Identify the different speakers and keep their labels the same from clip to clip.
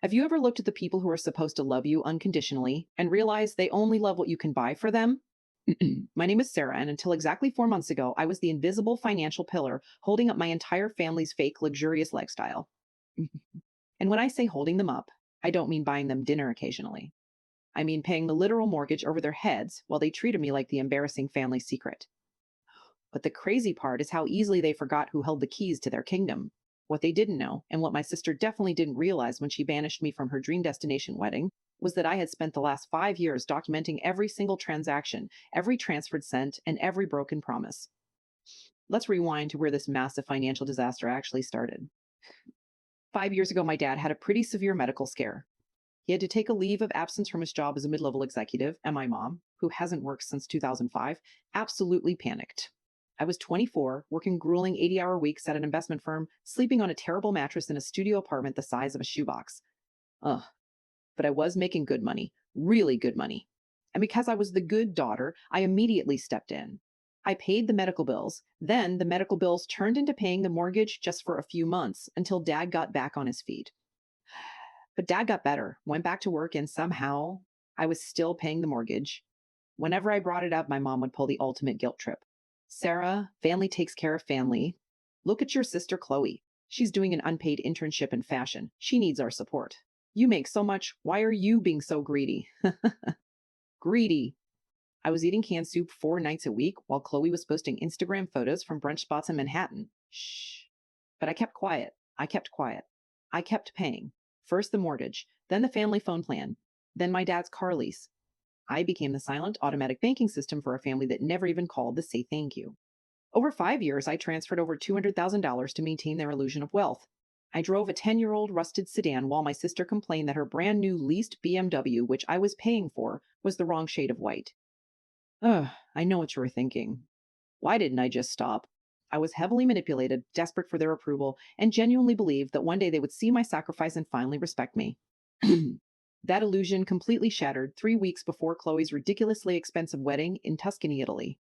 Speaker 1: Have you ever looked at the people who are supposed to love you unconditionally and realize they only love what you can buy for them? My name is Sarah, and until exactly 4 months ago, I was the invisible financial pillar holding up my entire family's fake, luxurious lifestyle. And when I say holding them up, I don't mean buying them dinner occasionally. I mean paying the literal mortgage over their heads while they treated me like the embarrassing family secret. But the crazy part is how easily they forgot who held the keys to their kingdom. What they didn't know, and what my sister definitely didn't realize when she banished me from her dream destination wedding, was that I had spent the last 5 years documenting every single transaction, every transferred cent, and every broken promise. Let's rewind to where this massive financial disaster actually started. 5 years ago, my dad had a pretty severe medical scare. He had to take a leave of absence from his job as a mid level executive, and my mom, who hasn't worked since 2005, absolutely panicked. I was 24, working grueling 80-hour weeks at an investment firm, sleeping on a terrible mattress in a studio apartment the size of a shoebox. Ugh, but I was making good money, really good money. And because I was the good daughter, I immediately stepped in. I paid the medical bills. Then the medical bills turned into paying the mortgage just for a few months until dad got back on his feet. But dad got better, went back to work, and somehow I was still paying the mortgage. Whenever I brought it up, my mom would pull the ultimate guilt trip. Sarah, family takes care of family. Look at your sister Chloe. She's doing an unpaid internship in fashion. She needs our support. You make so much. Why are you being so greedy? Greedy. I was eating canned soup 4 nights a week while Chloe was posting Instagram photos from brunch spots in Manhattan. Shh. But I kept quiet. I kept quiet. I kept paying. First the mortgage, then the family phone plan, then my dad's car lease. I became the silent automatic banking system for a family that never even called to say thank you. Over 5 years, I transferred over $200,000 to maintain their illusion of wealth. I drove a 10-year-old rusted sedan while my sister complained that her brand new leased BMW, which I was paying for, was the wrong shade of white. Ugh, I know what you were thinking. Why didn't I just stop? I was heavily manipulated, desperate for their approval, and genuinely believed that one day they would see my sacrifice and finally respect me. That illusion completely shattered 3 weeks before Chloe's ridiculously expensive wedding in Tuscany, Italy.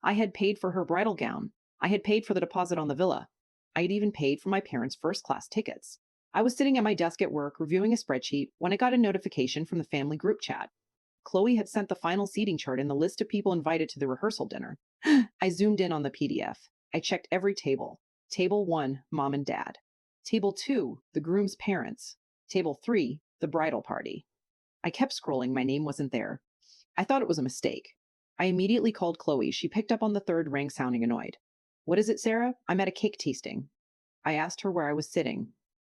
Speaker 1: I had paid for her bridal gown. I had paid for the deposit on the villa. I had even paid for my parents' first class tickets. I was sitting at my desk at work reviewing a spreadsheet when I got a notification from the family group chat. Chloe had sent the final seating chart and the list of people invited to the rehearsal dinner. I zoomed in on the PDF. I checked every table. Table 1, mom and dad. Table 2, the groom's parents. Table 3, the bridal party. I kept scrolling, my name wasn't there. I thought it was a mistake. I immediately called Chloe. She picked up on the third ring, sounding annoyed. What is it, Sarah? I'm at a cake tasting. I asked her where I was sitting.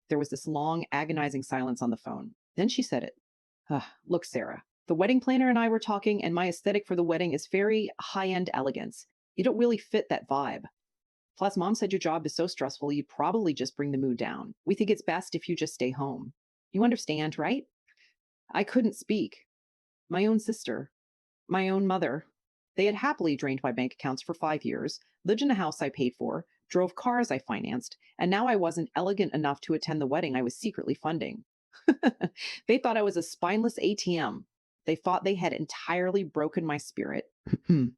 Speaker 1: There was this long, agonizing silence on the phone. Then she said it. Look, Sarah, the wedding planner and I were talking, and my aesthetic for the wedding is very high-end elegance. You don't really fit that vibe. Plus, mom said your job is so stressful, you'd probably just bring the mood down. We think it's best if you just stay home. You understand, right? I couldn't speak. My own sister, my own mother. They had happily drained my bank accounts for 5 years, lived in a house I paid for, drove cars I financed, and now I wasn't elegant enough to attend the wedding I was secretly funding. They thought I was a spineless ATM. They thought they had entirely broken my spirit.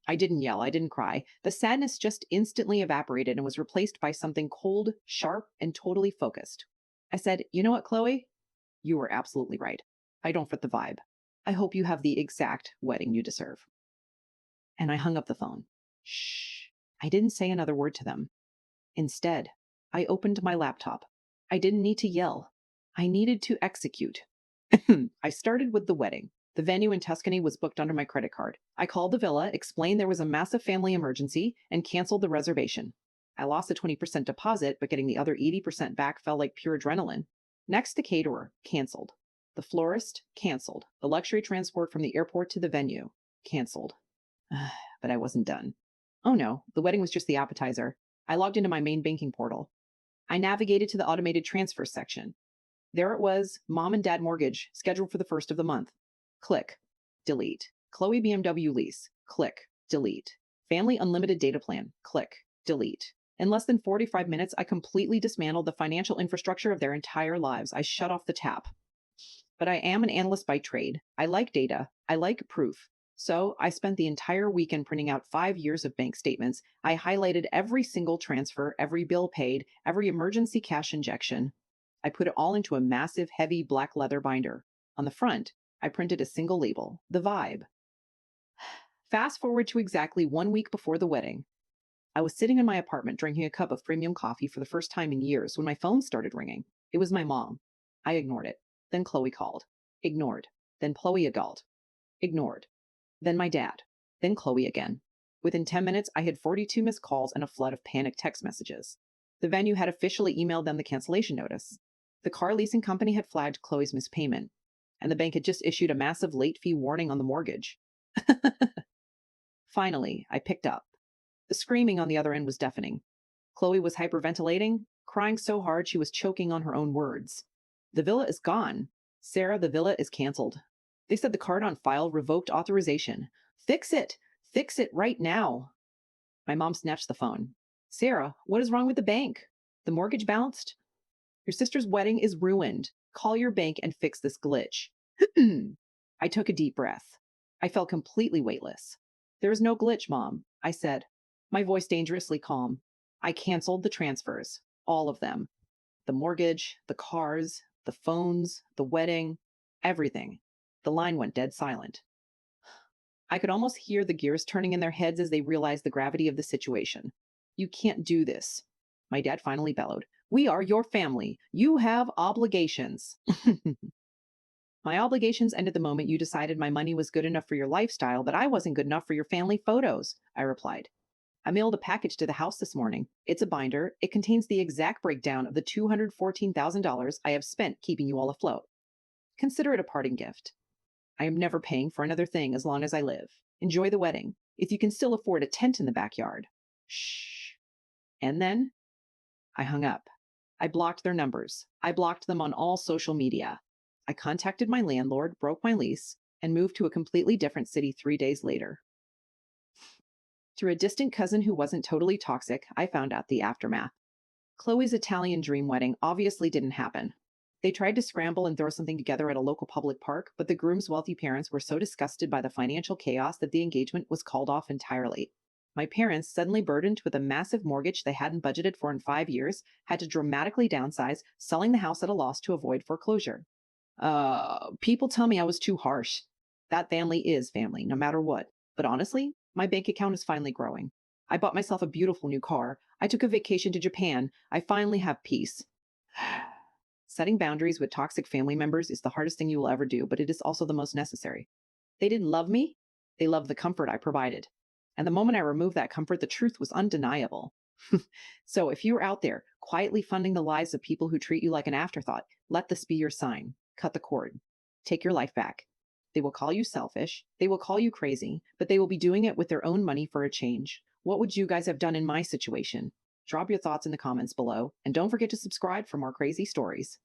Speaker 1: I didn't yell, I didn't cry. The sadness just instantly evaporated and was replaced by something cold, sharp, and totally focused. I said, You know what, Chloe? You were absolutely right. I don't fit the vibe. I hope you have the exact wedding you deserve. And I hung up the phone. Shh. I didn't say another word to them. Instead, I opened my laptop. I didn't need to yell. I needed to execute. I started with the wedding. The venue in Tuscany was booked under my credit card. I called the villa, explained there was a massive family emergency, and canceled the reservation. I lost the 20% deposit, but getting the other 80% back felt like pure adrenaline. Next, the caterer, canceled. The florist, canceled. The luxury transport from the airport to the venue, canceled. But I wasn't done. Oh no, the wedding was just the appetizer. I logged into my main banking portal. I navigated to the automated transfer section. There it was, mom and dad mortgage, scheduled for the first of the month. Click. Delete. Chloe BMW lease. Click. Delete. Family unlimited data plan. Click. Delete. In less than 45 minutes, I completely dismantled the financial infrastructure of their entire lives. I shut off the tap. But I am an analyst by trade. I like data. I like proof. So I spent the entire weekend printing out 5 years of bank statements. I highlighted every single transfer, every bill paid, every emergency cash injection. I put it all into a massive, heavy black leather binder. On the front, I printed a single label, The Vibe. Fast forward to exactly 1 week before the wedding. I was sitting in my apartment drinking a cup of premium coffee for the first time in years when my phone started ringing. It was my mom. I ignored it. Then Chloe called. Ignored. Then Chloe called. Ignored. Then my dad. Then Chloe again. Within 10 minutes, I had 42 missed calls and a flood of panicked text messages. The venue had officially emailed them the cancellation notice. The car leasing company had flagged Chloe's missed payment, and the bank had just issued a massive late fee warning on the mortgage. Finally, I picked up. The screaming on the other end was deafening. Chloe was hyperventilating, crying so hard she was choking on her own words. The villa is gone. Sarah, the villa is canceled. They said the card on file revoked authorization. Fix it! Fix it right now! My mom snatched the phone. Sarah, what is wrong with the bank? The mortgage bounced? Your sister's wedding is ruined. Call your bank and fix this glitch. I took a deep breath. I felt completely weightless. There is no glitch, Mom, I said, my voice dangerously calm. I canceled the transfers. All of them. The mortgage, the cars, the phones, the wedding, everything. The line went dead silent. I could almost hear the gears turning in their heads as they realized the gravity of the situation. You can't do this. My dad finally bellowed. We are your family. You have obligations. My obligations ended the moment you decided my money was good enough for your lifestyle, but I wasn't good enough for your family photos, I replied. I mailed a package to the house this morning. It's a binder. It contains the exact breakdown of the $214,000 I have spent keeping you all afloat. Consider it a parting gift. I am never paying for another thing as long as I live. Enjoy the wedding, if you can still afford a tent in the backyard. Shh. And then I hung up. I blocked their numbers. I blocked them on all social media. I contacted my landlord, broke my lease, and moved to a completely different city 3 days later. Through a distant cousin who wasn't totally toxic, I found out the aftermath. Chloe's Italian dream wedding obviously didn't happen. They tried to scramble and throw something together at a local public park, but the groom's wealthy parents were so disgusted by the financial chaos that the engagement was called off entirely. My parents, suddenly burdened with a massive mortgage they hadn't budgeted for in 5 years, had to dramatically downsize, selling the house at a loss to avoid foreclosure. People tell me I was too harsh. That family is family, no matter what. But honestly, my bank account is finally growing. I bought myself a beautiful new car. I took a vacation to Japan. I finally have peace. Setting boundaries with toxic family members is the hardest thing you will ever do, but it is also the most necessary. They didn't love me. They loved the comfort I provided. And the moment I removed that comfort, the truth was undeniable. So if you're out there quietly funding the lives of people who treat you like an afterthought, let this be your sign. Cut the cord. Take your life back. They will call you selfish. They will call you crazy, but they will be doing it with their own money for a change. What would you guys have done in my situation? Drop your thoughts in the comments below, and don't forget to subscribe for more crazy stories.